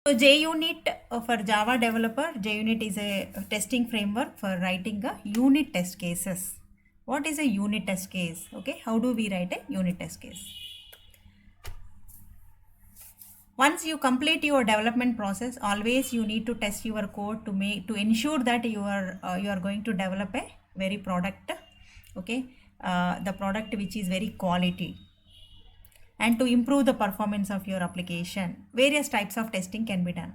So JUnit for Java developer, JUnit is a testing framework for writing a unit test cases. What is a unit test case? Okay, how do we write a unit test case? Once you complete your development process, always you need to test your code to ensure that you are going to develop a very product, okay, the product which is very quality, and to improve the performance of your application. Various types of testing can be done.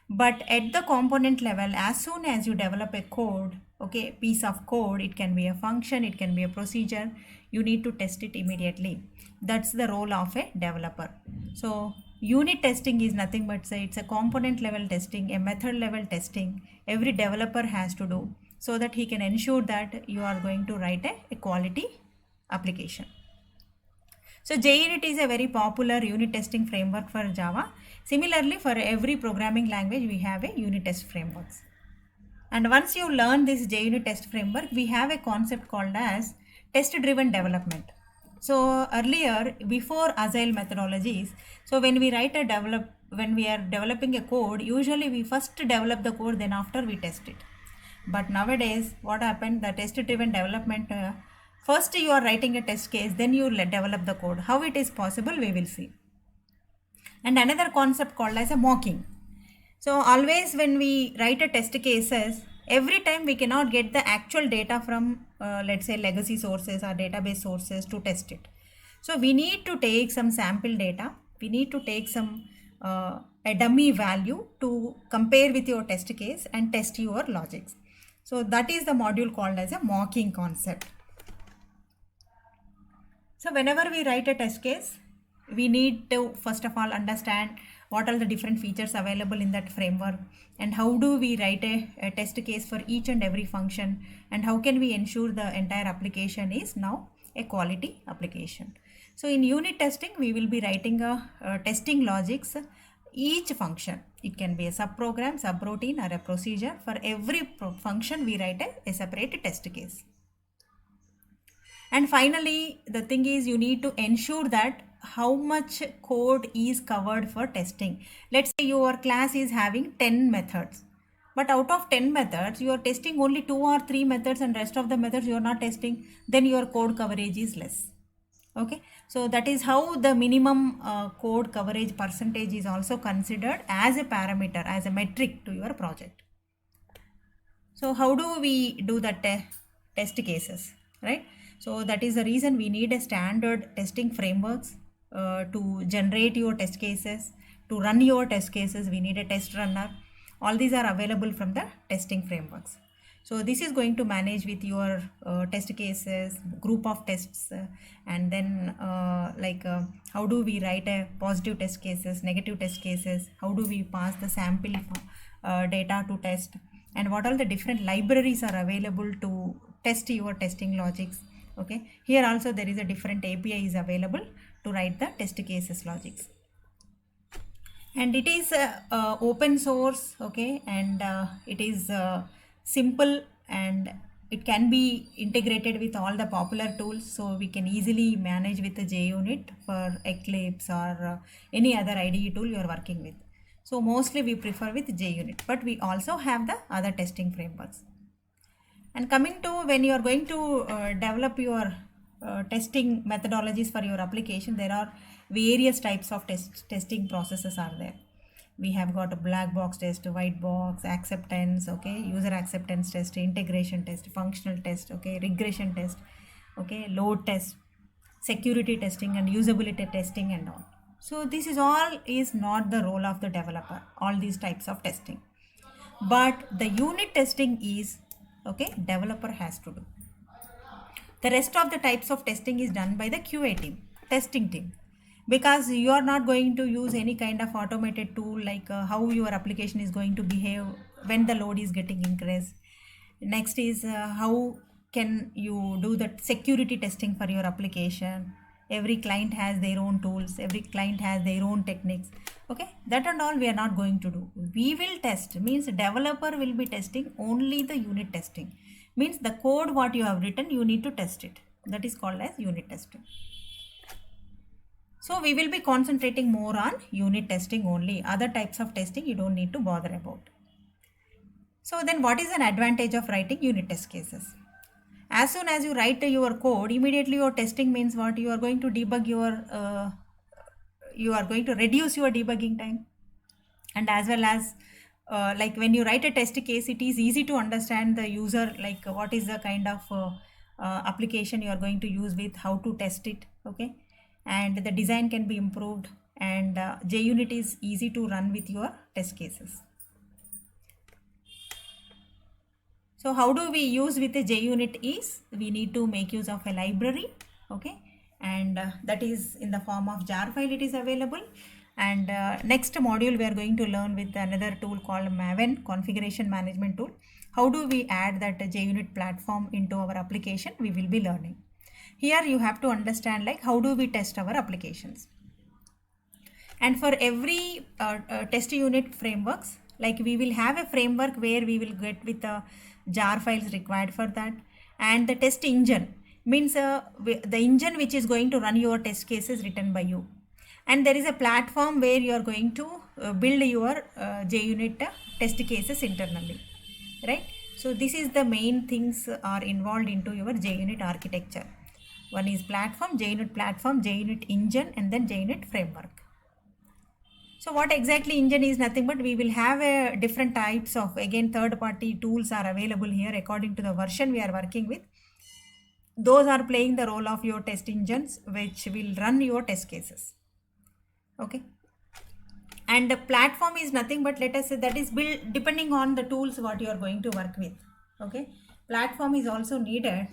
But at the component level, as soon as you develop a code, okay, piece of code, it can be a function, it can be a procedure, you need to test it immediately. That's the role of a developer. So unit testing is nothing but say it's a component level testing, a method level testing every developer has to do, so that he can ensure that you are going to write a quality application. So JUnit is a very popular unit testing framework for Java. Similarly, for every programming language, we have a unit test frameworks. And once you learn this JUnit test framework, we have a concept called as test-driven development. So earlier, before Agile methodologies, so when we are developing a code, usually we first develop the code, then after we test it. But nowadays, what happened? The test-driven development. First, you are writing a test case, then you develop the code. How it is possible, we will see. And another concept called as a mocking. So always when we write a test cases, every time we cannot get the actual data from let's say legacy sources or database sources to test it. So we need to take some sample data. We need to take some a dummy value to compare with your test case and test your logics. So that is the module called as a mocking concept. So whenever we write a test case, we need to first of all understand what are the different features available in that framework, and how do we write a test case for each and every function, and how can we ensure the entire application is now a quality application. So in unit testing, we will be writing a testing logics each function. It can be a subprogram, subroutine, or a procedure. For every function, we write a separate test case. And finally, the thing is you need to ensure that how much code is covered for testing. Let's say your class is having 10 methods. But out of 10 methods, you are testing only 2 or 3 methods and rest of the methods you are not testing. Then your code coverage is less. Okay. So that is how the minimum code coverage percentage is also considered as a parameter, as a metric to your project. So how do we do the test cases, right? So that is the reason we need a standard testing frameworks to generate your test cases. To run your test cases, we need a test runner. All these are available from the testing frameworks. So this is going to manage with your test cases, group of tests, and then how do we write a positive test cases, negative test cases, how do we pass the sample data to test, and what all the different libraries are available to test your testing logics. Okay, here also there is a different API is available to write the test cases logics, and it is open source. Okay, and it is simple, and it can be integrated with all the popular tools, so we can easily manage with the JUnit for Eclipse or any other IDE tool you are working with. So mostly we prefer with JUnit, but we also have the other testing frameworks. And coming to when you are going to develop your testing methodologies for your application, there are various types of testing processes are there. We have got a black box test, white box, acceptance, okay, user acceptance test, integration test, functional test, okay, regression test, okay, load test, security testing, and usability testing and all. So this is all is not the role of the developer, all these types of testing. But the unit testing is, okay, developer has to do. The rest of the types of testing is done by the QA team, testing team, because you are not going to use any kind of automated tool like how your application is going to behave when the load is getting increased. Next is how can you do the security testing for your application. Every client has their own tools, every client has their own techniques. Okay, that and all we are not going to do. We will test, means developer will be testing only the unit testing, means the code what you have written you need to test it. That is called as unit testing. So we will be concentrating more on unit testing only. Other types of testing you don't need to bother about. So then what is an advantage of writing unit test cases? As soon as you write your code, immediately your testing means what? You are going to debug your, you are going to reduce your debugging time. And as well as like when you write a test case, it is easy to understand the user, like what is the kind of application you are going to use with, how to test it, okay? And the design can be improved, and JUnit is easy to run with your test cases. So how do we use with a JUnit is, we need to make use of a library, okay? And that is in the form of jar file it is available. And next module we are going to learn with another tool called Maven, configuration management tool. How do we add that JUnit platform into our application, we will be learning. Here you have to understand like how do we test our applications. And for every test unit frameworks, like we will have a framework where we will get with the jar files required for that. And the test engine means the engine which is going to run your test cases written by you. And there is a platform where you are going to build your JUnit test cases internally, right? So this is the main things are involved into your JUnit architecture. One is platform, JUnit engine, and then JUnit framework. So what exactly engine is nothing but we will have a different types of, again, third party tools are available here according to the version we are working with. Those are playing the role of your test engines which will run your test cases, okay? And the platform is nothing but, let us say, that is built depending on the tools what you are going to work with, okay? Platform is also needed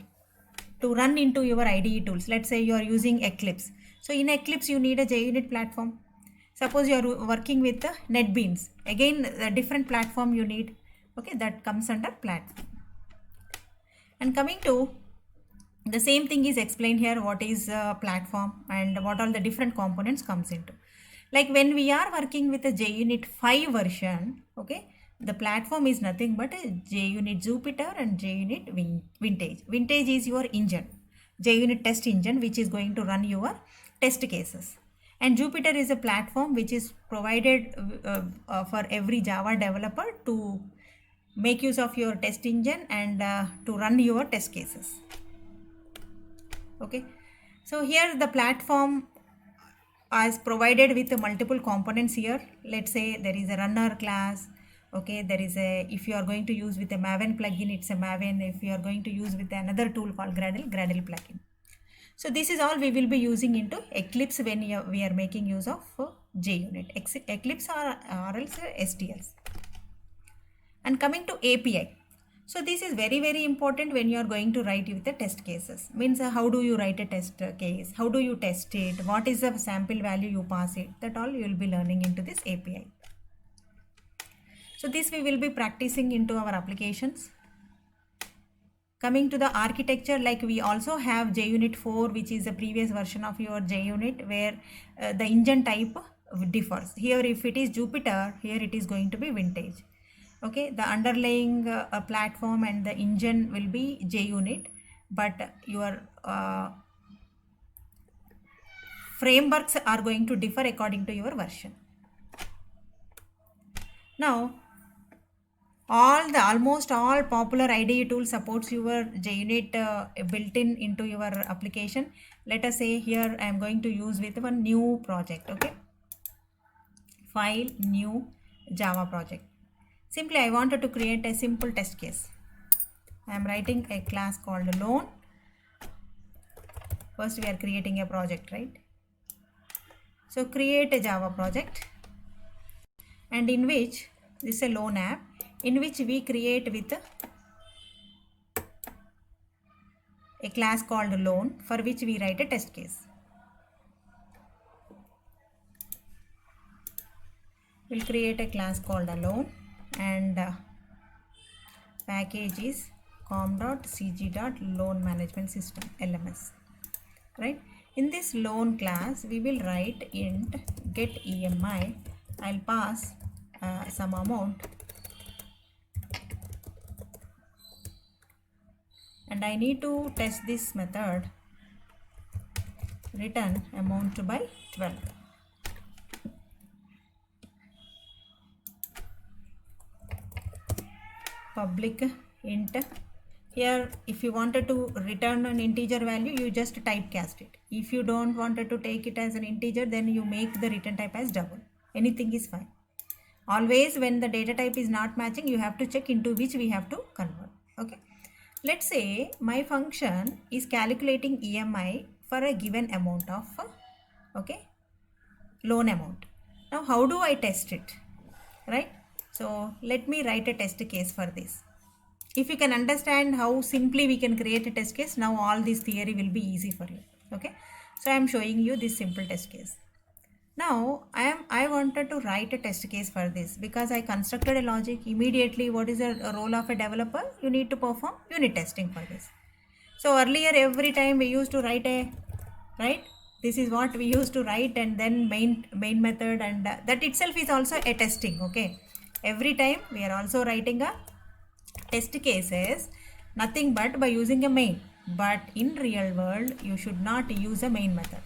to run into your IDE tools. Let's say you are using Eclipse. So in Eclipse you need a JUnit platform. Suppose you are working with NetBeans. Again, a different platform you need. Okay, that comes under platform. And coming to the same thing is explained here, what is a platform and what all the different components comes into. Like when we are working with a JUnit 5 version, okay, the platform is nothing but a JUnit Jupyter and JUnit Vintage. Vintage is your engine, JUnit test engine, which is going to run your test cases. And Jupyter is a platform which is provided for every Java developer to make use of your test engine and to run your test cases. Okay, so here the platform is provided with multiple components here. Let's say there is a runner class. Okay, there is a, if you are going to use with a Maven plugin, it's a Maven. If you are going to use with another tool called Gradle plugin. So this is all we will be using into Eclipse when we are making use of JUnit, Eclipse or else STLs. And coming to API. So this is very, very important when you are going to write with the test cases. Means how do you write a test case? How do you test it? What is the sample value you pass it? That all you will be learning into this API. So this we will be practicing into our applications. Coming to the architecture, like we also have JUnit 4, which is a previous version of your JUnit, where the engine type differs. Here if it is Jupyter, here it is going to be Vintage. Okay, the underlying platform and the engine will be JUnit, but your frameworks are going to differ according to your version. Now almost all popular IDE tools supports your JUnit built-in into your application. Let us say here I am going to use with one new project. Okay, file, new Java project. Simply I wanted to create a simple test case. I am writing a class called loan. First we are creating a project, right? So create a Java project, and in which this is a loan app, in which we create with a class called loan, for which we write a test case. We'll create a class called a loan, and package is com.cg.loan management system, LMS, right? In this loan class we will write int get EMI. I'll pass some amount, and I need to test this method return amount by 12. Public int. Here if you wanted to return an integer value, you just typecast it. If you don't wanted to take it as an integer, then you make the return type as double. Anything is fine. Always when the data type is not matching, you have to check into which we have to convert. Okay, let's say my function is calculating EMI for a given amount of loan amount. Now how do I test it, right? So let me write a test case for this. If you can understand how simply we can create a test case, now all this theory will be easy for you. Okay, so I am showing you this simple test case. Now I wanted to write a test case for this because I constructed a logic. Immediately, what is the role of a developer? You need to perform unit testing for this. So earlier, every time we used to write this is what we used to write, and then main method, and that itself is also a testing. Okay, every time we are also writing a test cases, nothing but by using a main. But in real world, you should not use a main method.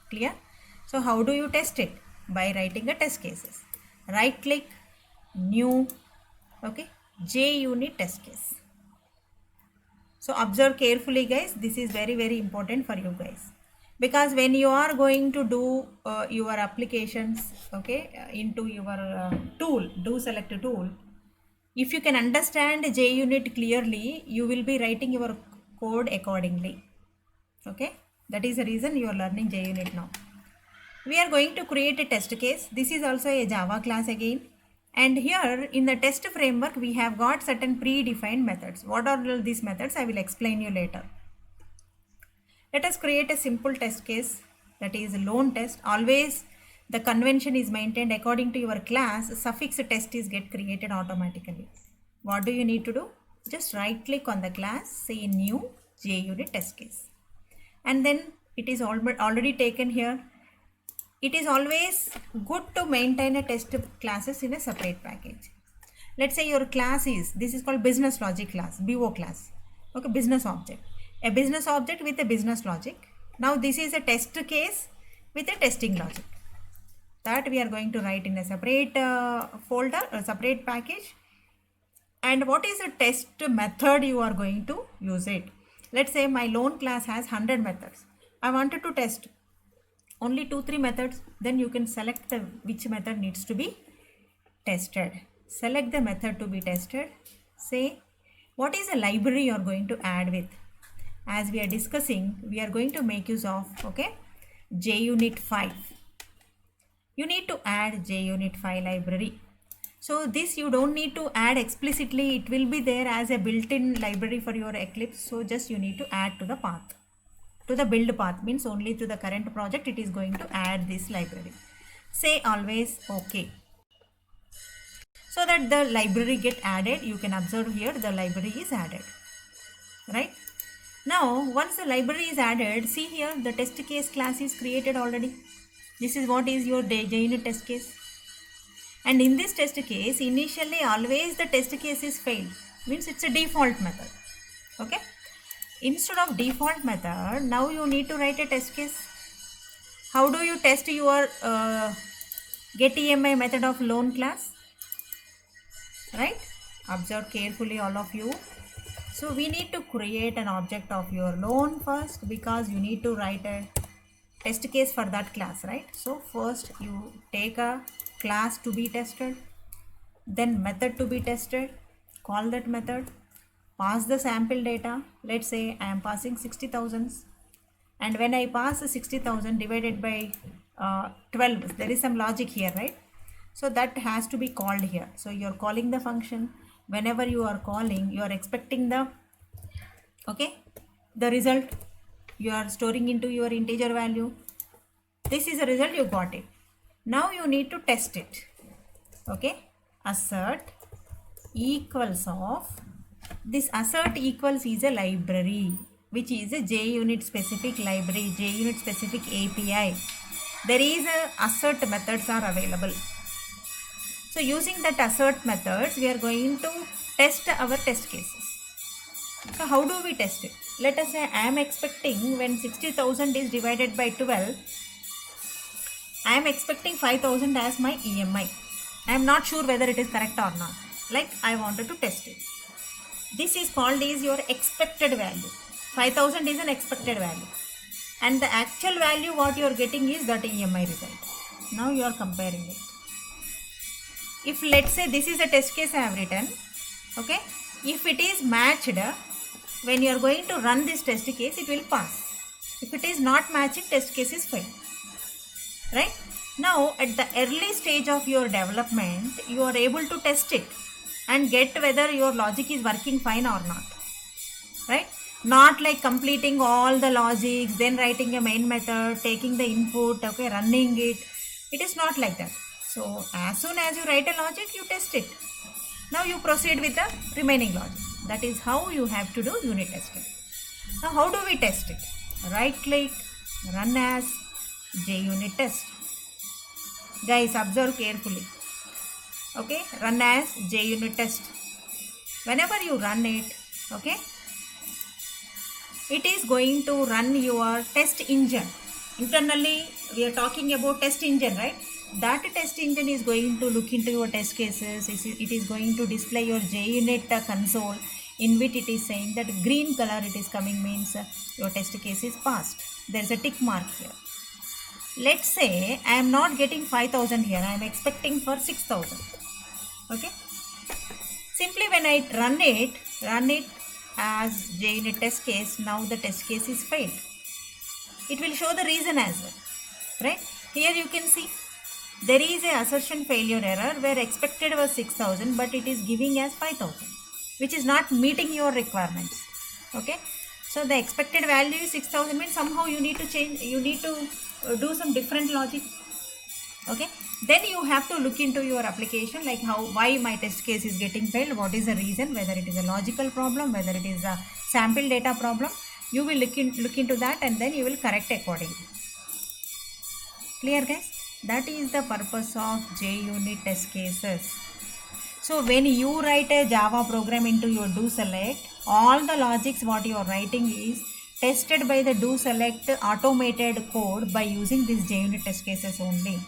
Clear? So how do you test it? By writing a test cases. Right click, new, okay, JUnit test case. So observe carefully guys, this is very important for you guys. Because when you are going to do your applications, okay, into your tool, do select a tool. If you can understand JUnit clearly, you will be writing your code accordingly. Okay, that is the reason you are learning JUnit now. We are going to create a test case. This is also a Java class again. And here in the test framework, we have got certain predefined methods. What are these methods? I will explain you later. Let us create a simple test case, that is loan test. Always the convention is maintained according to your class. Suffix test is get created automatically. What do you need to do? Just right click on the class, say new JUnit test case. And then it is already taken here. It is always good to maintain a test classes in a separate package. Let's say your class is, this is called business logic class, BO class. Okay, business object. A business object with a business logic. Now this is a test case with a testing logic. That we are going to write in a separate folder, a separate package. And what is the test method you are going to use it? Let's say my loan class has 100 methods. I wanted to test only 2-3 methods, then you can select which method needs to be tested. Select the method to be tested. Say what is the library you are going to add with. As we are discussing, we are going to make use of JUnit 5. You need to add JUnit 5 library. So this you don't need to add explicitly, it will be there as a built-in library for your Eclipse. So just you need to add to the path. To the build path means only to the current project it is going to add this library. Say always OK. So that the library get added, you can observe here the library is added. Right? Now once the library is added, see here the test case class is created already. This is what is your JUnit test case. And in this test case, initially always the test case is failed. Means it's a default method. Okay. Instead of default method, now you need to write a test case. How do you test your getEMI method of loan class? Right? Observe carefully all of you. So we need to create an object of your loan first because you need to write a test case for that class, right? So first you take a class to be tested, then method to be tested, call that method, pass the sample data. Let's say I am passing 60,000, and when I pass 60,000 divided by 12, there is some logic here, right? So that has to be called here. So you are calling the function. Whenever you are calling, you are expecting the the result. You are storing into your integer value. This is the result, you got it. Now you need to test it. Okay, assert equals of, this assert equals is a library which is a JUnit specific library, JUnit specific API. There is a assert methods are available. So using that assert methods, we are going to test our test cases. So how do we test it? let us say I am expecting when 60,000 is divided by 12, I am expecting 5,000 as my EMI. I am not sure whether it is correct or not. Like I wanted to test it. This is called is your expected value. 5,000 is an expected value. And the actual value what you are getting is that EMI result. Now you are comparing it. If let's say this is a test case I have written, okay, if it is matched, when you are going to run this test case, it will pass. If it is not matching, test case is failed. Right? Now at the early stage of your development, you are able to test it and get whether your logic is working fine or not. Right? Not like completing all the logics, then writing a main method, taking the input, okay, running it. It is not like that. So as soon as you write a logic, you test it. Now you proceed with the remaining logic. That is how you have to do unit testing. Now how do we test it? Right click, run as JUnit test. Guys, observe carefully. Okay, run as JUnit test. Whenever you run it, okay, it is going to run your test engine. Internally, we are talking about test engine, right? That test engine is going to look into your test cases. It is going to display your JUnit console, in which it is saying that green color it is coming means your test case is passed. There is a tick mark here. Let's say I am not getting 5,000 here. I am expecting for 6,000. Okay. Simply when I run it as JUnit test case. Now the test case is failed. It will show the reason as well. Right. Here you can see there is a assertion failure error where expected was 6,000 but it is giving as 5,000, which is not meeting your requirements. Okay. So the expected value is 6,000 means somehow you need to change, you need to do some different logic. Okay. Then you have to look into your application, like why my test case is getting failed, what is the reason, whether it is a logical problem, whether it is a sample data problem. You will look into that and then you will correct accordingly. Clear guys? That is the purpose of JUnit test cases. So when you write a Java program into your doSelect, all the logics what you are writing is tested by the doSelect automated code by using these JUnit test cases only.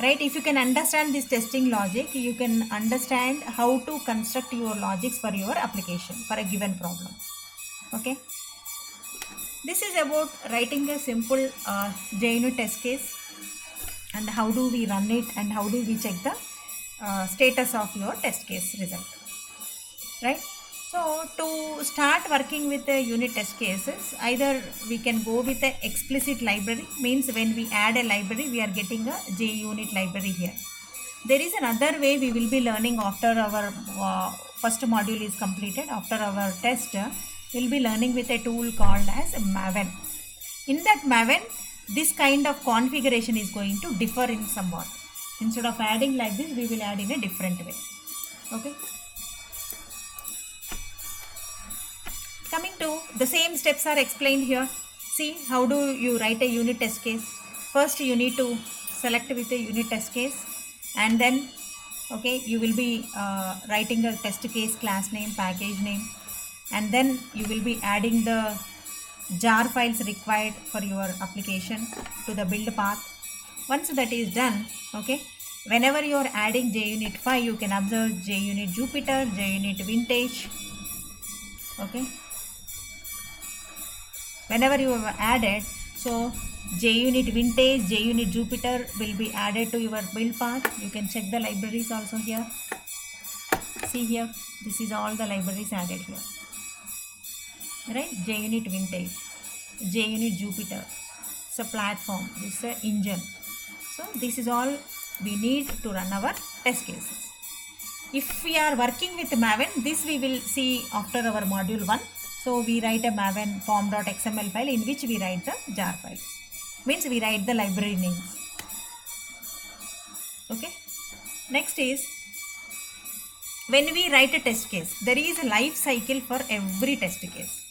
Right? If you can understand this testing logic, you can understand how to construct your logics for your application for a given problem. Okay. This is about writing a simple JUnit test case and how do we run it and how do we check the status of your test case result. Right? So to start working with the unit test cases, either we can go with the explicit library, means when we add a library, we are getting a JUnit library here. There is another way we will be learning after our first module is completed. After our test, we will be learning with a tool called as Maven. In that Maven, this kind of configuration is going to differ in somewhat. Instead of adding like this, we will add in a different way. Okay. Coming to the same steps are explained here. See how do you write a unit test case. First you need to select with a unit test case and then okay, you will be writing a test case class name, package name, and then you will be adding the jar files required for your application to the build path. Once that is done, okay, whenever you are adding JUnit 5, you can observe JUnit Jupyter, JUnit Vintage. Okay. Whenever you have added, so JUnit Vintage, JUnit Jupyter will be added to your build path. You can check the libraries also here. See here, this is all the libraries added here. Right? JUnit Vintage, JUnit Jupyter. It's a platform, this is an engine. So this is all we need to run our test cases. If we are working with Maven, this we will see after our module 1. So we write a Maven form.xml file in which we write the jar files. Means we write the library names. Okay. Next is when we write a test case, there is a life cycle for every test case.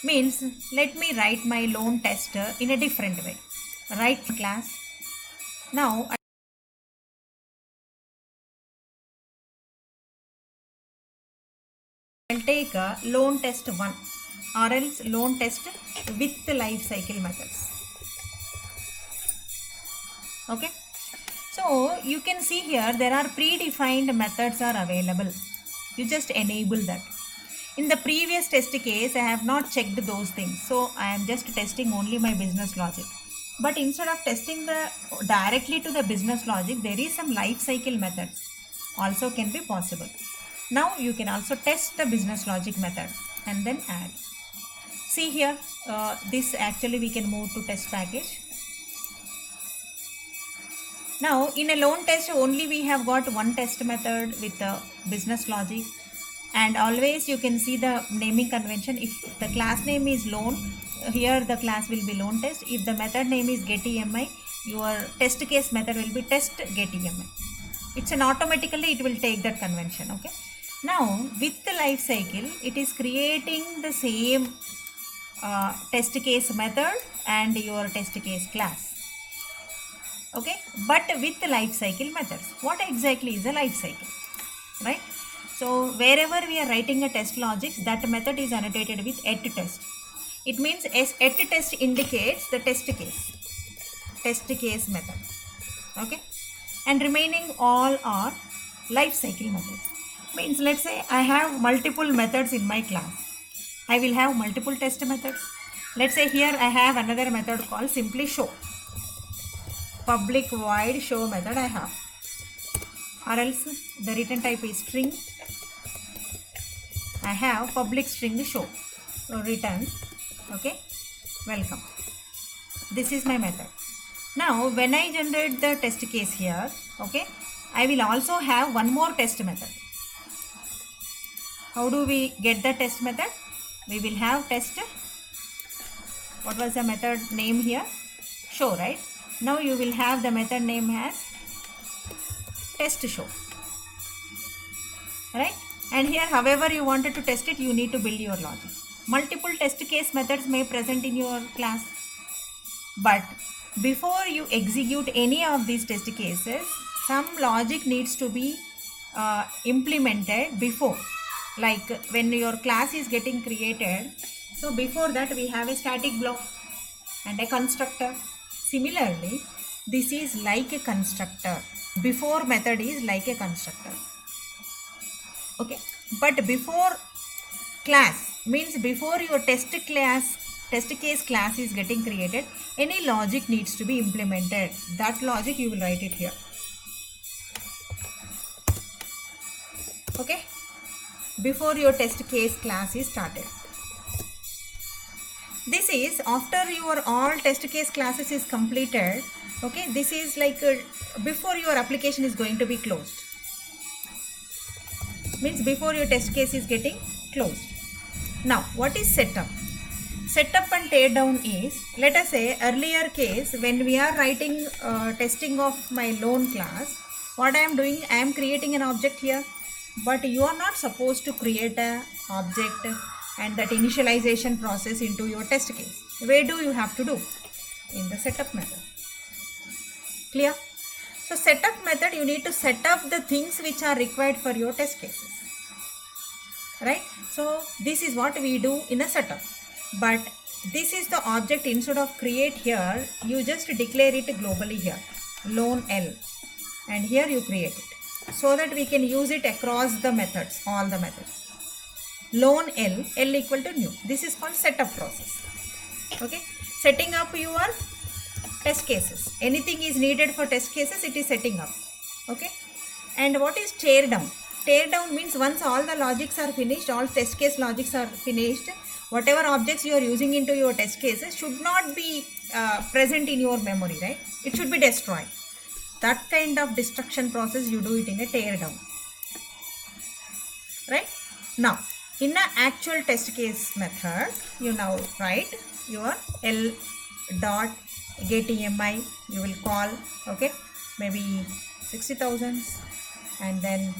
Means let me write my lone tester in a different way. Write class. Now I'll take a lone test 1. or else loan test with life cycle methods. Okay, so you can see here there are predefined methods are available. You just enable that. In the previous test case, I have not checked those things, so I am just testing only my business logic. But instead of testing directly to the business logic, there is some life cycle methods also can be possible. Now you can also test the business logic method and then add. See here, this actually we can move to test package. Now in a loan test only we have got one test method with the business logic, and always you can see the naming convention. If the class name is loan, here the class will be loan test. If the method name is getEMI, your test case method will be test getEMI. It's an automatically it will take that convention. Okay, now with the life cycle it is creating the same test case method and your test case class. Okay, but with the life cycle methods. What exactly is a life cycle, right? So wherever we are writing a test logic, that method is annotated with @test. It means @test indicates the test case method. Okay, and remaining all are life cycle methods. Means let's say I have multiple methods in my class. I will have multiple test methods. Let's say here I have another method called simply show. Public void show method I have, or else the return type is string. I have public string show, so return, okay, welcome. This is my method. Now when I generate the test case here, okay, I will also have one more test method. How do we get the test method? We will have test, what was the method name here? Show, right? Now you will have the method name as test show, right? And here however you wanted to test it, you need to build your logic. Multiple test case methods may present in your class, but before you execute any of these test cases, some logic needs to be implemented before. Like when your class is getting created, so before that we have a static block and a constructor. Similarly, this is like a constructor. Before method is like a constructor. Okay, but before class means before your test case class is getting created, any logic needs to be implemented. That logic you will write it here. Okay, before your test case class is started. This is after your all test case classes is completed. Okay, this is like before your application is going to be closed. Means before your test case is getting closed. Now what is setup? Setup and tear down is, let us say earlier case when we are writing testing of my loan class, what I am doing, I am creating an object here, but you are not supposed to create an object and that initialization process into your test case. Where do you have to do? In the setup method. Clear? So setup method, you need to set up the things which are required for your test cases, right? So this is what we do in a setup, but this is the object. Instead of create here, you just declare it globally here, loan L, and here you create it so that we can use it across the methods, all the methods. Loan L equal to new. This is called setup process. Okay, setting up your test cases. Anything is needed for test cases, it is setting up. Okay, and what is tear down? Tear down means once all the logics are finished, all test case logics are finished, whatever objects you are using into your test cases should not be present in your memory, right? It should be destroyed. That kind of destruction process you do it in a tear down, right? Now in the actual test case method, you now write your L dot getEMI, you will call, okay, maybe 60,000, and then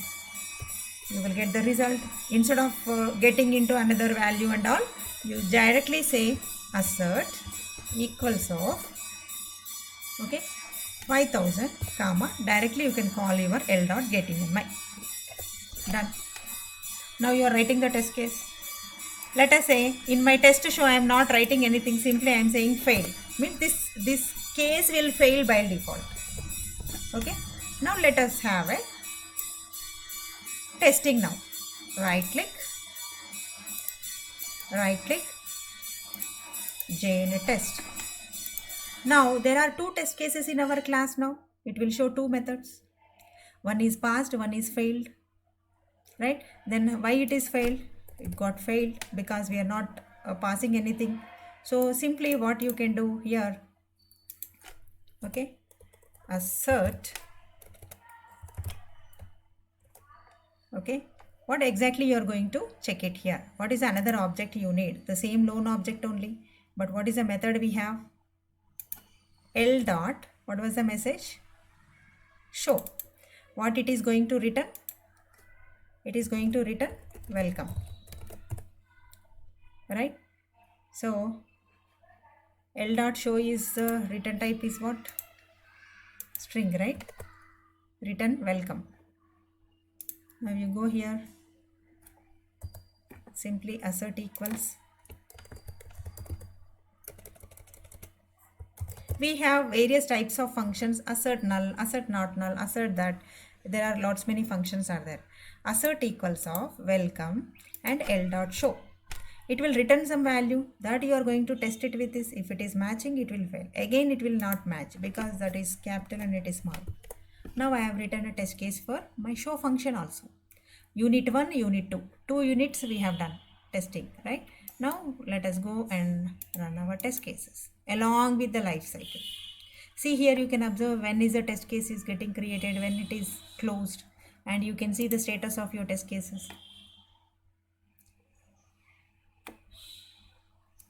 you will get the result. Instead of getting into another value and all, you directly say assert equals of, okay, 5,000 comma, directly you can call your L dot getEMI. Done. Now you are writing the test case. Let us say in my test show I am not writing anything, simply I am saying fail. Means this case will fail by default. Okay. Now let us have a testing now. Right click, JUnit test. Now there are two test cases in our class now. It will show two methods. One is passed, one is failed. Right? Then why it is failed? It got failed because we are not passing anything. So simply what you can do here, okay, assert, okay, what exactly you are going to check it here. What is another object you need? The same loan object only. But what is the method we have? L dot, what was the message? Show. What it is going to return? It is going to return welcome. Right? So L dot show is return type is what? String, right? Return welcome. Now you go here, simply assert equals. We have various types of functions: assert null, assert not null, assert that. There are lots many functions are there. Assert equals of welcome and L dot show. It will return some value that you are going to test it with this. If it is matching, it will fail. Again, it will not match because that is capital and it is small. Now I have written a test case for my show function also. Unit 1, unit 2. 2 units we have done testing, right? Now let us go and run our test cases along with the life cycle. See here, you can observe when is the test case is getting created, when it is closed, and you can see the status of your test cases.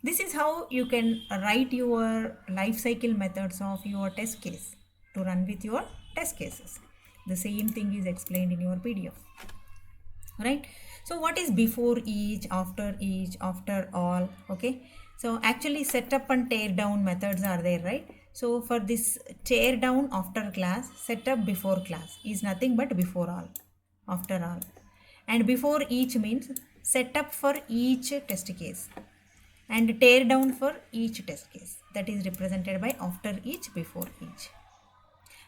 This is how you can write your life cycle methods of your test case to run with your test cases. The same thing is explained in your PDF. Right? So what is before each, after all? Okay. So actually setup and tear down methods are there, right? So for this tear down after class, setup before class is nothing but before all, after all. And before each means setup for each test case and tear down for each test case. That is represented by after each, before each.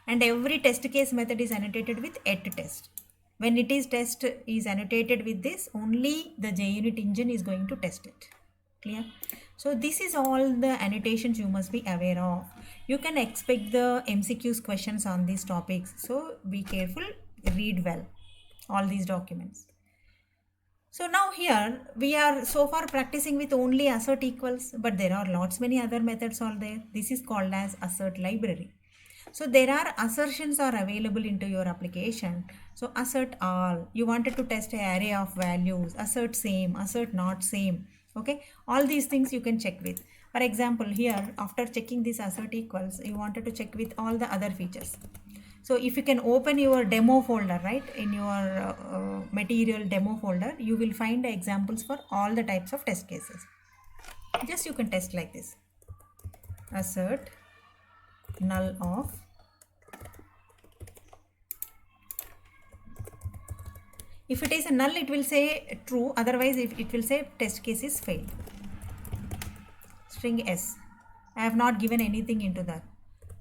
And every test case method is annotated with at test. When it is test is annotated with this, only the JUnit engine is going to test it. Clear? So this is all the annotations you must be aware of. You can expect the MCQs questions on these topics. So be careful, read well all these documents. So now here we are so far practicing with only assert equals, but there are lots many other methods all there. This is called as assert library. So there are assertions are available into your application. So assert all, you wanted to test an array of values, assert same, assert not same. Okay, all these things you can check with. For example, here after checking this assert equals, you wanted to check with all the other features. So if you can open your demo folder, right, in your material demo folder, you will find examples for all the types of test cases. Just you can test like this: assert null of, if it is a null it will say true, otherwise if it will say test case is failed. String S, I have not given anything into that.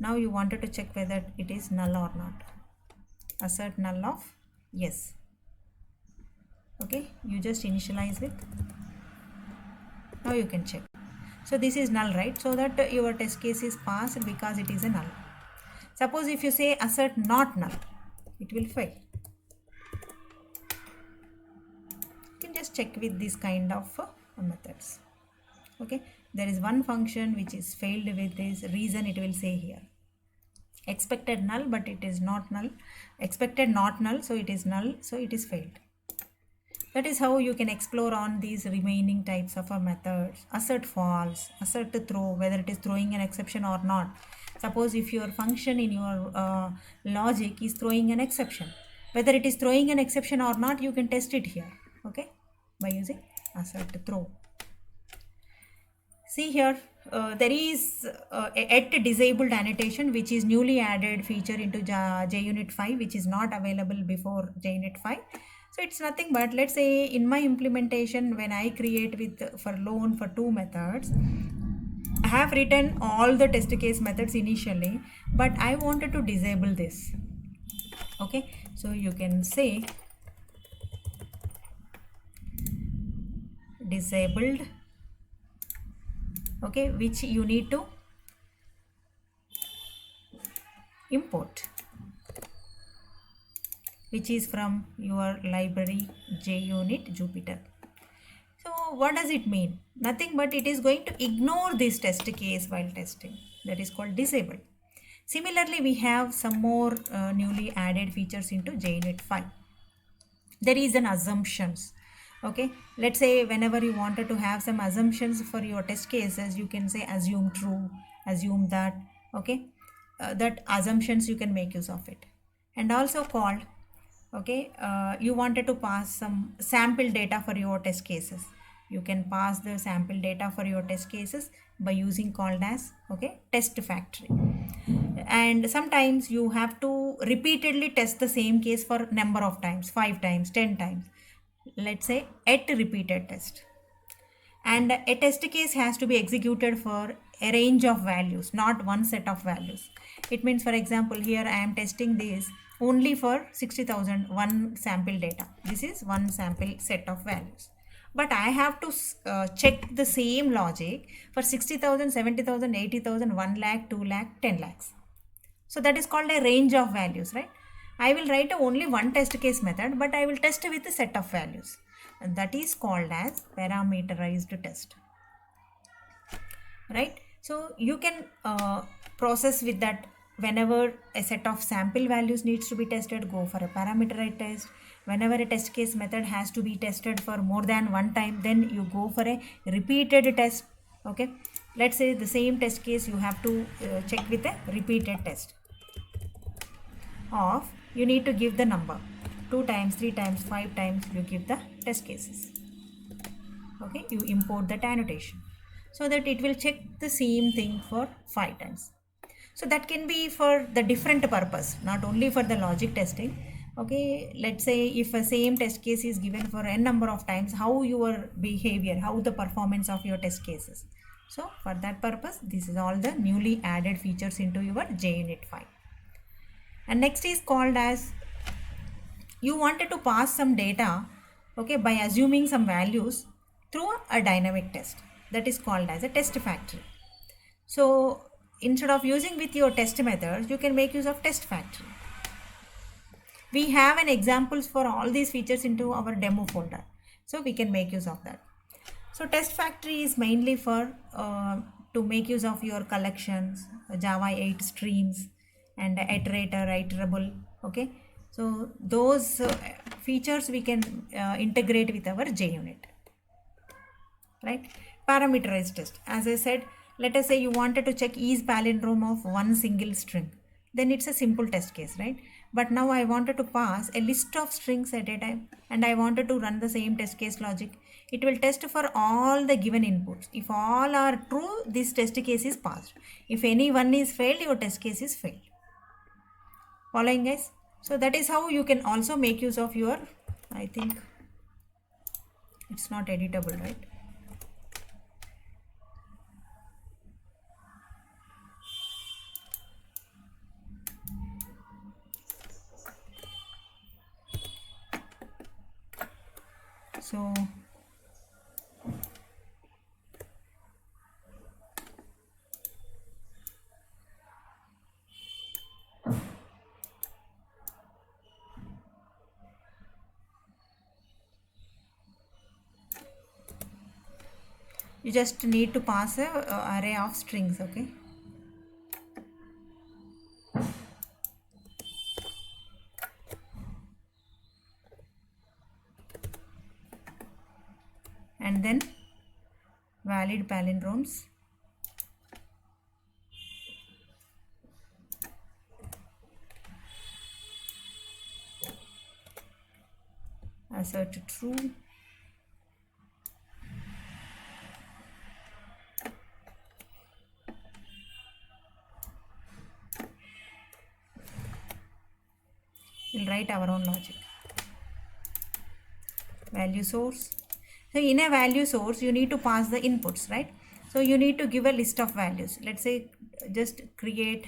Now you wanted to check whether it is null or not. Assert null of yes. Okay, you just initialize with. Now you can check. So this is null, right? So that your test case is passed because it is a null. Suppose if you say assert not null, it will fail. You can just check with this kind of methods. Okay, there is one function which is failed with this reason, it will say here expected null, but it is not null. Expected not null, so it is null, so it is failed. That is how you can explore on these remaining types of methods. Assert false, assert throw, whether it is throwing an exception or not. Suppose if your function in your logic is throwing an exception, whether it is throwing an exception or not, you can test it here, okay, by using assert throw. See here, there is at disabled annotation, which is newly added feature into JUnit 5, which is not available before JUnit 5. So it's nothing but, let's say in my implementation, when I create with for loan for two methods, I have written all the test case methods initially, but I wanted to disable this. Okay, so you can say disabled, okay, which you need to import, which is from your library JUnit Jupyter. So what does it mean? Nothing but it is going to ignore this test case while testing. That is called disabled. Similarly, we have some more newly added features into JUnit 5. There is an assumptions. Okay, let's say whenever you wanted to have some assumptions for your test cases, you can say assume true, assume that. Okay, that assumptions you can make use of it. And also called, okay, you wanted to pass some sample data for your test cases, you can pass the sample data for your test cases by using called as, okay, test factory. And sometimes you have to repeatedly test the same case for number of times, 5 times, 10 times, let's say at repeated test. And a test case has to be executed for a range of values, not one set of values. It means, for example, here I am testing this only for 60,000 one sample data. This is one sample set of values, but I have to check the same logic for 60,000, 70,000, 80,000, 1 lakh, 2 lakh, 10 lakhs. So that is called a range of values, right? I will write only one test case method, but I will test with a set of values. And that is called as parameterized test, right? So you can process with that. Whenever a set of sample values needs to be tested, go for a parameterized test. Whenever a test case method has to be tested for more than one time, then you go for a repeated test. Okay, let's say the same test case you have to check with a repeated test of, you need to give the number 2 times, 3 times, 5 times, you give the test cases. Okay, you import that annotation so that it will check the same thing for 5 times. So that can be for the different purpose, not only for the logic testing. Okay, let's say if a same test case is given for n number of times, how your behavior, how the performance of your test cases. So for that purpose, this is all the newly added features into your JUnit 5. And next is called as, you wanted to pass some data, okay, by assuming some values through a dynamic test. That is called as a test factory. So instead of using with your test methods, you can make use of test factory. We have an examples for all these features into our demo folder, so we can make use of that. So test factory is mainly for to make use of your collections, Java 8 streams, and iterator, iterable. Okay, so those features we can integrate with our JUnit, right? Parameterized test, as I said, let us say you wanted to check is palindrome of one single string, then it's a simple test case, right? But now I wanted to pass a list of strings at a time, and I wanted to run the same test case logic. It will test for all the given inputs. If all are true, this test case is passed. If any one is failed, your test case is failed. Following, guys? So that is how you can also make use of your, I think it's not editable, right? So you just need to pass a array of strings, okay? And then valid palindromes, assert true, we'll write our own logic. value source. So in a value source, you need to pass the inputs, right? So you need to give a list of values. Let's say just create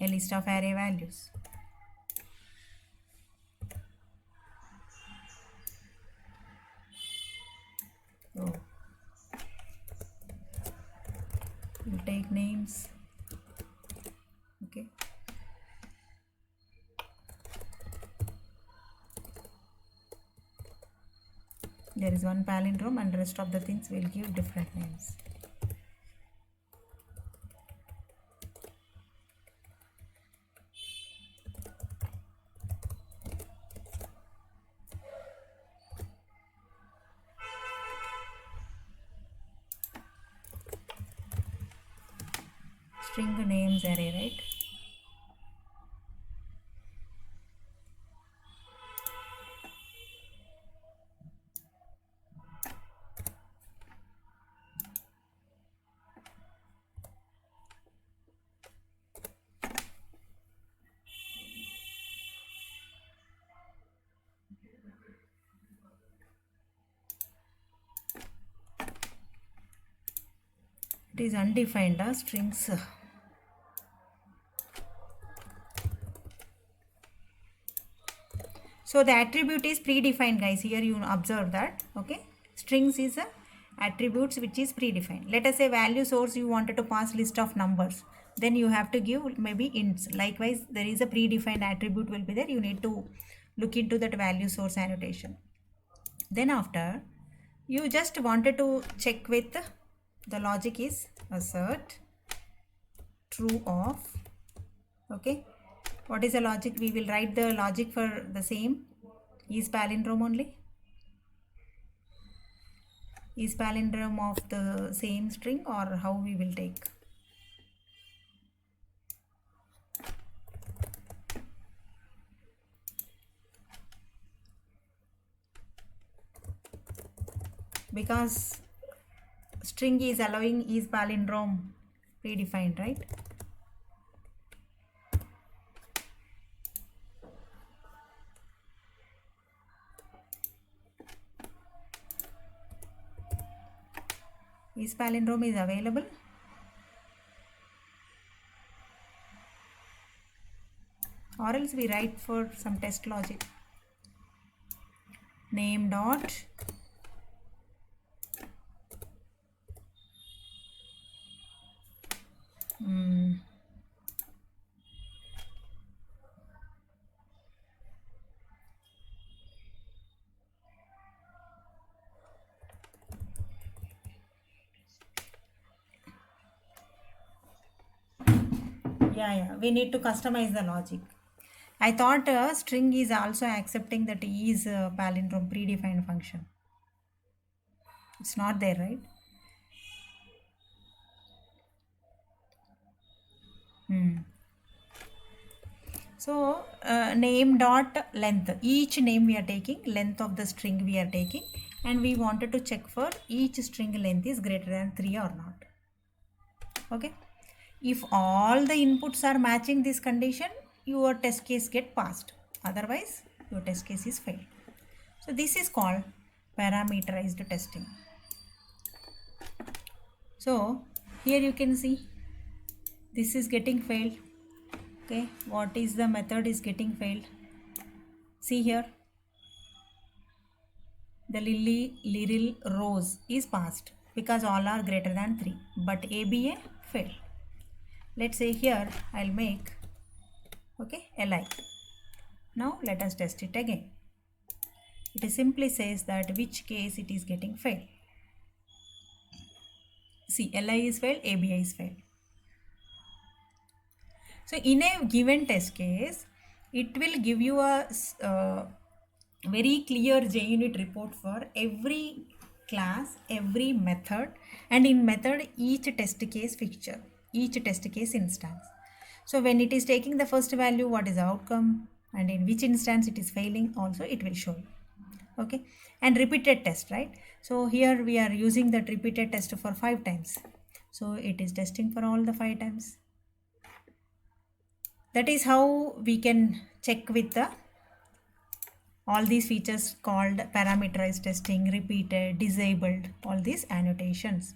a list of array values. So you take names. Okay. There is one palindrome and the rest of the things will give different names. String names array, right? It is undefined strings. So the attribute is predefined, guys. Here you observe that. Okay, strings is a attributes which is predefined. Let us say value source, you wanted to pass list of numbers, then you have to give maybe ints. Likewise, there is a predefined attribute will be there. You need to look into that value source annotation. Then after, you just wanted to check with the logic is assert true of. Okay, what is the logic? We will write the logic for the same. Is palindrome only. Is palindrome of the same string, or how we will take? Because string is allowing is palindrome predefined, right? Is palindrome is available. Or else we write for some test logic. Name dot yeah, we need to customize the logic. I thought string is also accepting that is palindrome predefined function. It's not there, right? So name dot length, each name we are taking, length of the string we are taking, and we wanted to check for each string length is greater than 3 or not. Okay, if all the inputs are matching this condition, your test case get passed, otherwise your test case is failed. So this is called parameterized testing. So here you can see this is getting failed. Okay, what is the method is getting failed? See here, the little rose is passed because all are greater than 3, but ABA failed. Let's say here I'll make li. Now let us test it again. It simply says that which case it is getting failed. See, li is failed, ABA is failed. So in a given test case, it will give you a very clear JUnit report for every class, every method, and in method each test case fixture, each test case instance. So when it is taking the first value, what is the outcome, and in which instance it is failing, also it will show you. Okay, and repeated test, right? So here we are using that repeated test for 5 times. So it is testing for all the 5 times. That is how we can check with the All these features called parameterized testing, repeated, disabled, all these annotations.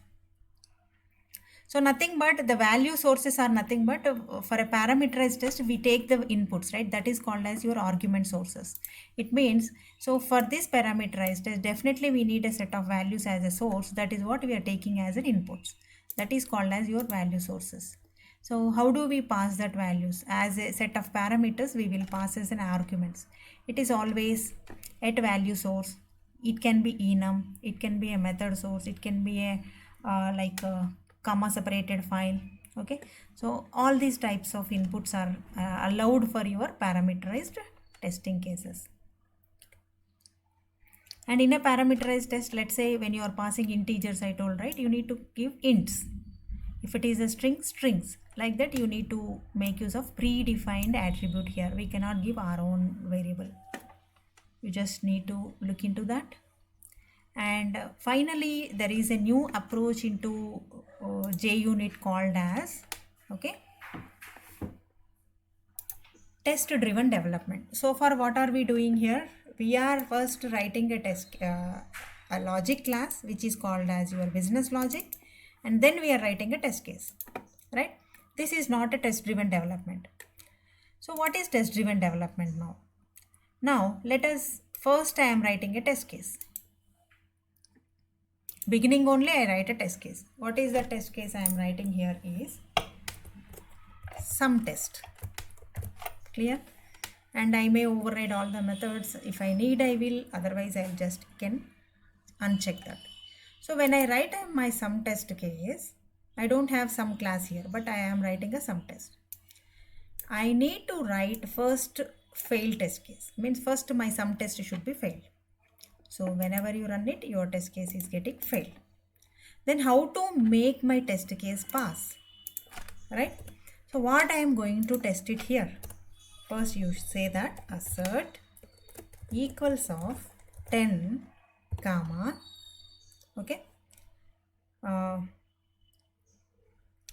So nothing but the value sources are nothing but for a parameterized test, we take the inputs, right? That is called as your argument sources. It means, so for this parameterized test, definitely we need a set of values as a source. That is what we are taking as an inputs. That is called as your value sources. So how do we pass that values? As a set of parameters, we will pass as an arguments. It is always at value source. It can be enum, it can be a method source, it can be a like a comma separated file. Okay, so all these types of inputs are allowed for your parameterized testing cases. And in a parameterized test, let's say when you are passing integers, I told, right, you need to give ints. If it is a string, strings. Like that, you need to make use of predefined attribute here. We cannot give our own variable. You just need to look into that. And finally, there is a new approach into JUnit called as, okay, test driven development. So far, what are we doing here? We are first writing a logic class, which is called as your business logic, and then we are writing a test case, right? This is not a test driven development. So what is test driven development now? Now let us first, I am writing a test case. Beginning only I write a test case. What is the test case I am writing here is some test. Clear? And I may override all the methods. If I need, I will. Otherwise, I just can uncheck that. So when I write my sum test case, I don't have some class here, but I am writing a sum test. I need to write first fail test case. Means first my sum test should be failed. So whenever you run it, your test case is getting failed. Then how to make my test case pass, right? So what I am going to test it here. First you say that assert equals of 10 comma, okay,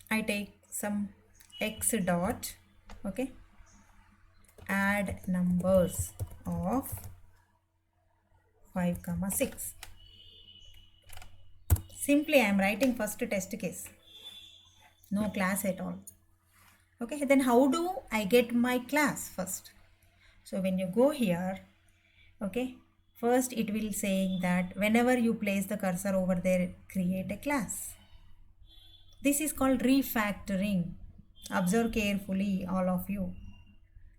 I take some x dot, okay, add numbers of 5 comma 6. Simply I am writing first test case, no class at all. Okay, then how do I get my class first? So when you go here, okay, first it will saying that whenever you place the cursor over there, create a class. This is called refactoring. Observe carefully, all of you.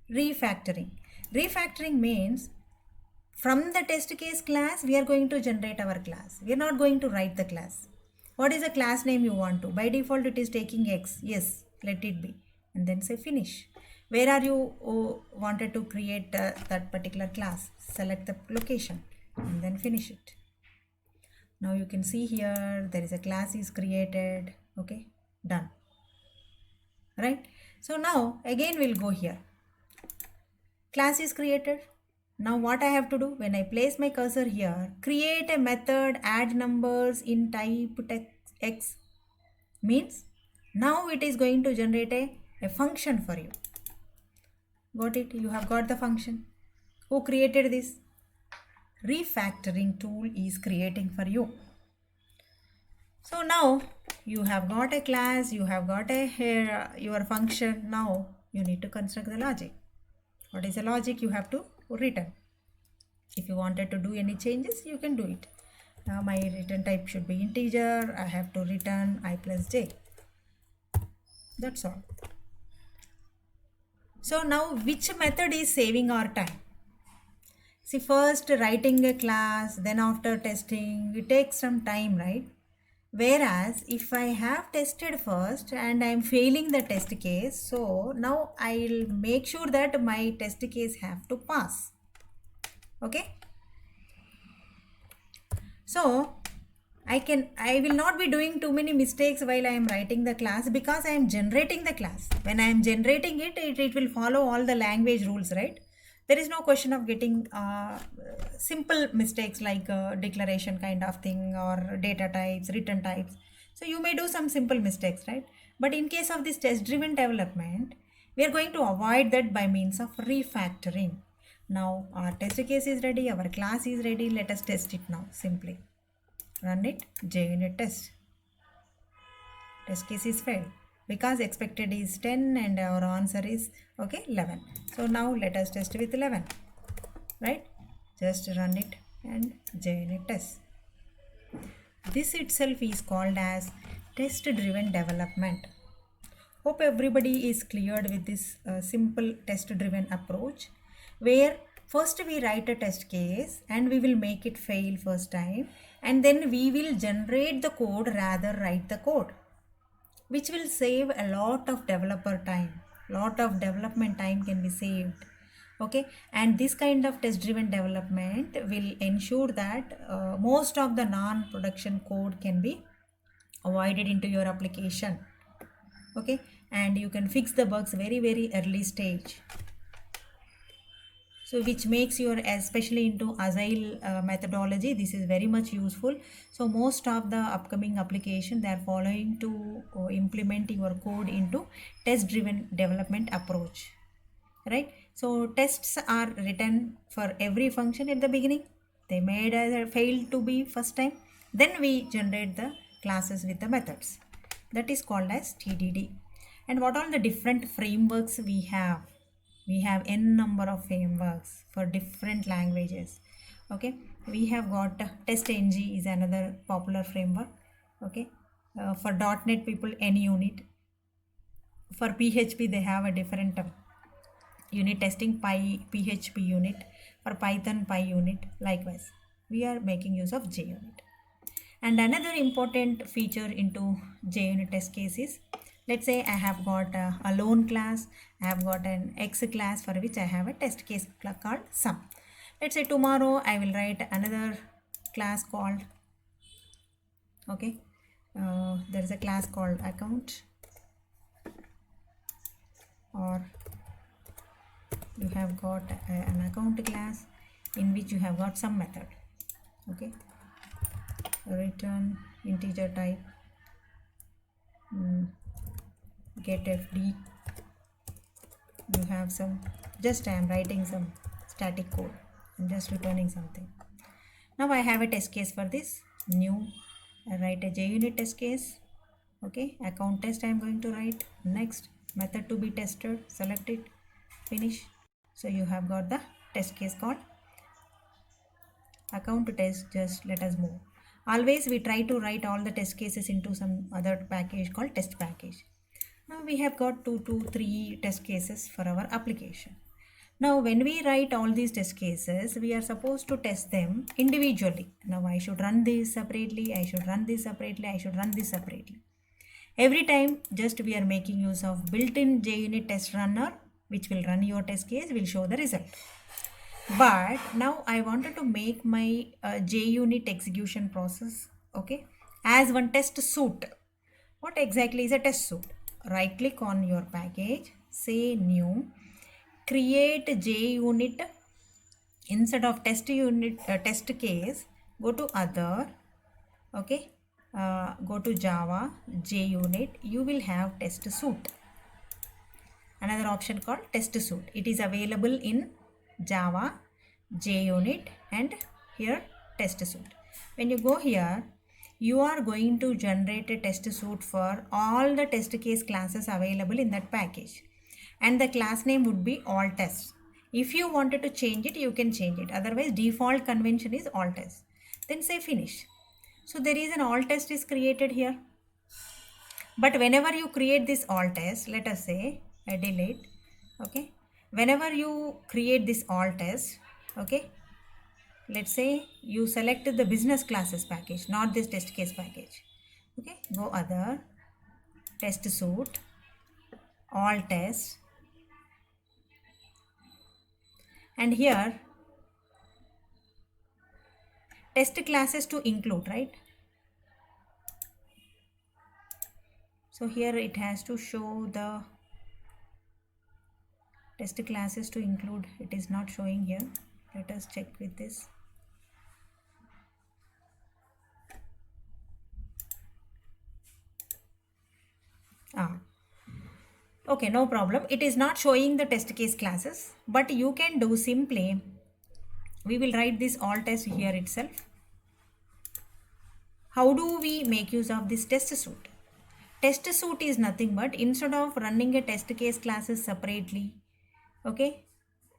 Refactoring. Refactoring means from the test case class, we are going to generate our class. We are not going to write the class. What is the class name you want to? By default, it is taking X. Yes, let it be. And then say finish. Where are you wanted to create that particular class? Select the location and then finish it. Now you can see here, there is a class is created. Okay, done. Right? So now again we'll go here. Class is created. Now what I have to do, when I place my cursor here, create a method add numbers in type text X. Means now it is going to generate a function for you. Got it? You have got the function. Who created this? Refactoring tool is creating for you. So now you have got a class, you have got your function. Now you need to construct the logic. What is the logic? You have to return. If you wanted to do any changes, you can do it. Now my return type should be integer. I have to return I plus j. That's all. So now which method is saving our time? See, first writing a class, then after testing, it takes some time, right? Whereas if I have tested first and I am failing the test case, so now I'll make sure that my test case have to pass. Okay. So I will not be doing too many mistakes while I am writing the class, because I am generating the class. When I am generating it, it will follow all the language rules, right? There is no question of getting simple mistakes like declaration kind of thing or data types, return types. So you may do some simple mistakes, right? But in case of this test driven development, we are going to avoid that by means of refactoring. Now our test case is ready, our class is ready. Let us test it now. Simply run it, JUnit test. Test case is failed because expected is 10 and our answer is 11. So now let us test with 11, right? Just run it and JUnit test. This itself is called as test driven development. Hope everybody is cleared with this simple test driven approach, where first we write a test case and we will make it fail first time, and then we will generate the code rather write the code, which will save a lot of developer time. Lot of development time can be saved. Okay, and this kind of test driven development will ensure that most of the non-production code can be avoided into your application. Okay, and you can fix the bugs very early stage, so which makes your, especially into agile methodology, this is very much useful. So most of the upcoming application, they are following to implement your code into test driven development approach, right? So tests are written for every function at the beginning. They made either failed to be first time, then we generate the classes with the methods. That is called as TDD. And what are the different frameworks we have? We have n number of frameworks for different languages. Okay, we have got TestNG is another popular framework. Okay, for .NET people, NUnit. For PHP they have a different unit testing, PHP unit. For Python, PyUnit. Likewise, we are making use of JUnit. And another important feature into JUnit test case is, let's say I have got a loan class, I have got an X class for which I have a test case called sum. Let's say tomorrow I will write another class called, there is a class called account, or you have got an account class in which you have got some method. Okay, return integer type, get FD. You have some, just I am writing some static code, I'm just returning something. Now I have a test case for this new, I write a JUnit test case. Okay, account test I am going to write. Next, method to be tested, select it, finish. So you have got the test case called account test. Just let us move. Always we try to write all the test cases into some other package called test package. Now we have got 2 to 3 test cases for our application. Now when we write all these test cases, we are supposed to test them individually. Now I should run this separately, I should run this separately, I should run this separately. Every time just we are making use of built-in JUnit test runner, which will run your test case, will show the result. But now I wanted to make my JUnit execution process, okay, as one test suite. What exactly is a test suite? Right click on your package, say new, create JUnit. Instead of test unit test case, go to other. Okay, go to Java JUnit. You will have test suite. Another option called test suite. It is available in Java JUnit and here test suite. When you go here, you are going to generate a test suite for all the test case classes available in that package, and the class name would be all tests. If you wanted to change it, you can change it. Otherwise, default convention is all tests. Then say finish. So there is an all test is created here. But whenever you create this all test, let us say I delete. Okay, whenever you create this all test, okay, let's say you select the business classes package, not this test case package. Okay, go other, test suite, all tests, and here test classes to include, right? So here it has to show the test classes to include. It is not showing here. Let us check with this. Okay, no problem. It is not showing the test case classes, but you can do simply, we will write this all test here itself. How do we make use of this test suite? Test suite is nothing but instead of running a test case classes separately, okay,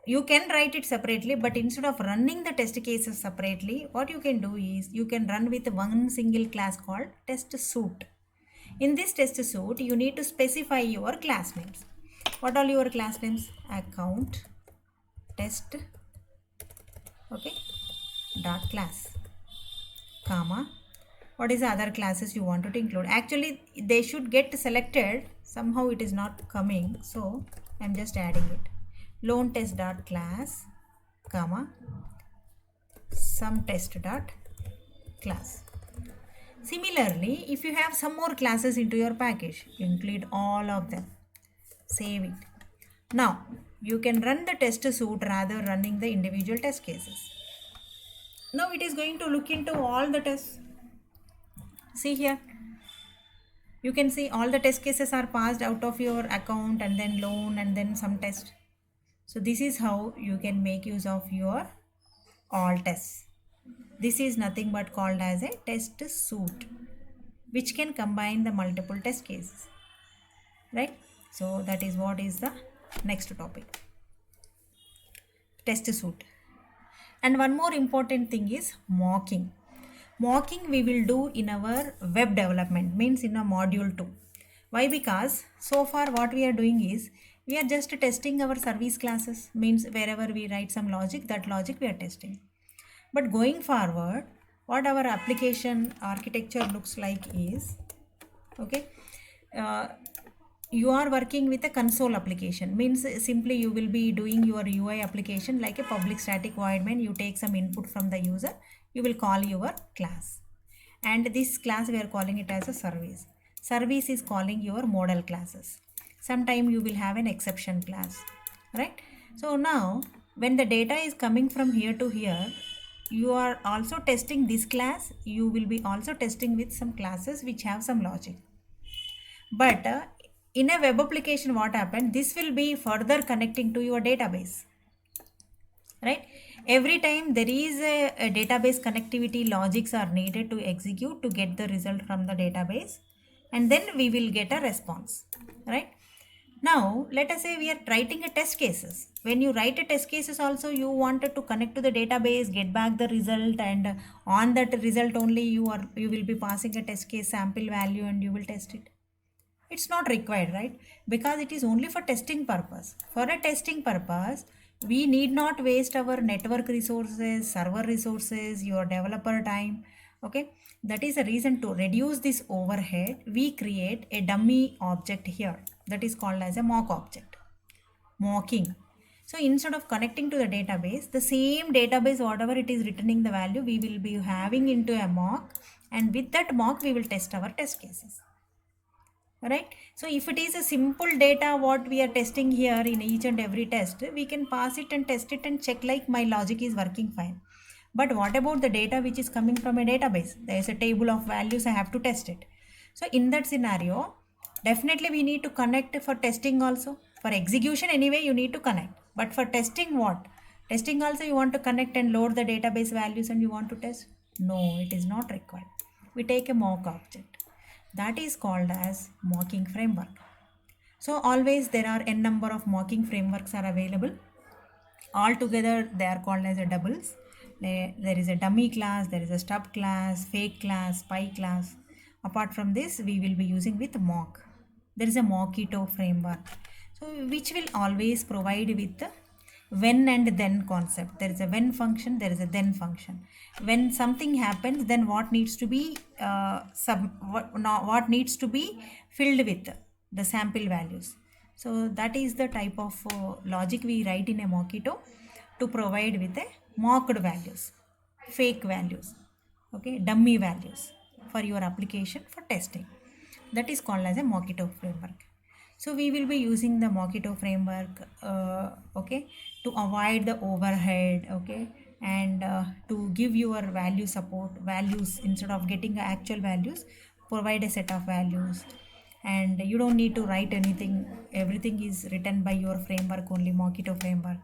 you can write it separately, but instead of running the test cases separately, what you can do is you can run with one single class called test suite. In this test suite, you need to specify your class names. What are your class names? Account test, okay, dot class, comma, what is the other classes you wanted to include. Actually they should get selected, somehow it is not coming, so I'm just adding it. Loan test dot class, comma, some test dot class. Similarly, if you have some more classes into your package, include all of them, save it. Now you can run the test suite rather running the individual test cases. Now it is going to look into all the tests. See here, you can see all the test cases are passed out of your account and then loan and then some test. So this is how you can make use of your all tests. This is nothing but called as a test suite, which can combine the multiple test cases, right? So that is what is the next topic, test suite. And one more important thing is mocking. Mocking we will do in our web development, means in a module 2. Why? Because so far what we are doing is we are just testing our service classes, means wherever we write some logic, that logic we are testing. But going forward, what our application architecture looks like is, okay, you are working with a console application, means simply you will be doing your UI application like a public static void main. You take some input from the user, you will call your class, and this class we are calling it as a service. Service is calling your model classes. Sometime you will have an exception class, right? So now when the data is coming from here to here, you are also testing this class, you will be also testing with some classes which have some logic. But in a web application, what happened, this will be further connecting to your database, right? Every time there is a database connectivity, logics are needed to execute to get the result from the database, and then we will get a response, right? Now let us say we are writing a test cases. When you write a test cases also, you wanted to connect to the database, get back the result, and on that result only you will be passing a test case sample value and you will test it. It's not required, right? Because it is only for testing purpose. For a testing purpose, we need not waste our network resources, server resources, your developer time, okay? That is a reason to reduce this overhead. We create a dummy object here that is called as a mock object, mocking. So instead of connecting to the database, the same database, whatever it is returning the value, we will be having into a mock, and with that mock we will test our test cases, right? So if it is a simple data what we are testing here in each and every test, we can pass it and test it and check like my logic is working fine. But what about the data which is coming from a database? There is a table of values, I have to test it. So in that scenario, definitely we need to connect for testing also. For execution anyway you need to connect, but for testing, what testing also you want to connect and load the database values and you want to test? No, it is not required. We take a mock object, that is called as mocking framework. So always there are n number of mocking frameworks are available. Altogether they are called as a doubles. There is a dummy class, there is a stub class, fake class, spy class. Apart from this, we will be using with mock. There is a Mockito framework, so which will always provide with the when and then concept. There is a when function, there is a then function. When something happens, then what needs to be what needs to be filled with the sample values. So that is the type of logic we write in a Mockito to provide with a mocked values, fake values, okay, dummy values for your application for testing. That is called as a Mockito framework. So we will be using the Mockito framework, okay, to avoid the overhead, okay, and to give your values instead of getting actual values, provide a set of values, and you don't need to write anything. Everything is written by your framework only, Mockito framework.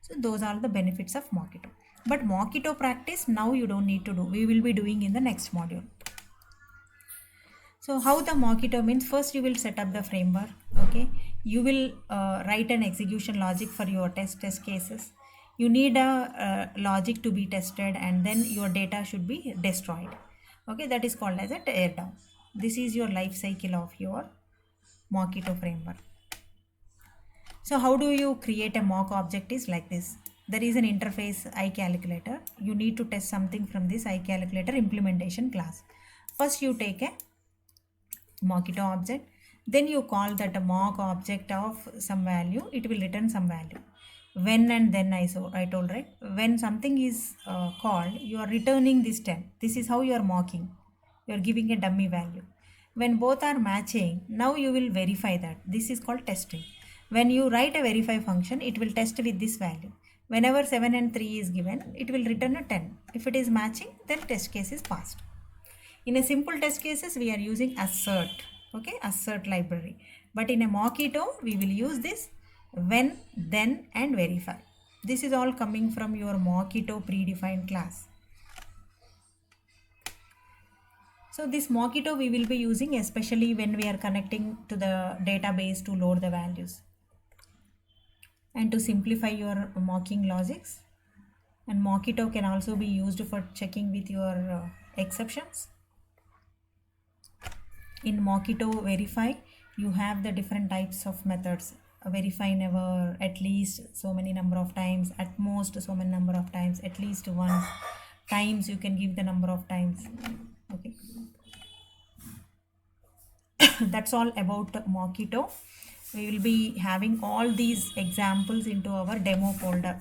So those are the benefits of Mockito. But Mockito practice now you don't need to do. We will be doing in the next module. So how the Mockito means, first you will set up the framework. Okay, you will write an execution logic for your test cases. You need a logic to be tested, and then your data should be destroyed. Okay, that is called as a teardown. This is your life cycle of your Mockito framework. So how do you create a mock object is like this. There is an interface iCalculator. You need to test something from this iCalculator implementation class. First you take a Mockito object, then you call that a mock object of some value. It will return some value. When and then I told, right, when something is called, you are returning this 10. This is how you are mocking. You are giving a dummy value. When both are matching, now you will verify that. This is called testing. When you write a verify function, it will test with this value. Whenever 7 and 3 is given, it will return a 10. If it is matching, then test case is passed. In a simple test cases, we are using assert, okay, assert library. But in a Mockito, we will use this when, then, and verify. This is all coming from your Mockito predefined class. So this Mockito we will be using especially when we are connecting to the database to load the values. And to simplify your mocking logics. And Mockito can also be used for checking with your exceptions. In Mockito verify, you have the different types of methods. Verify never, at least so many number of times, at most so many number of times, at least once, times you can give the number of times. Okay. That's all about Mockito. We will be having all these examples into our demo folder.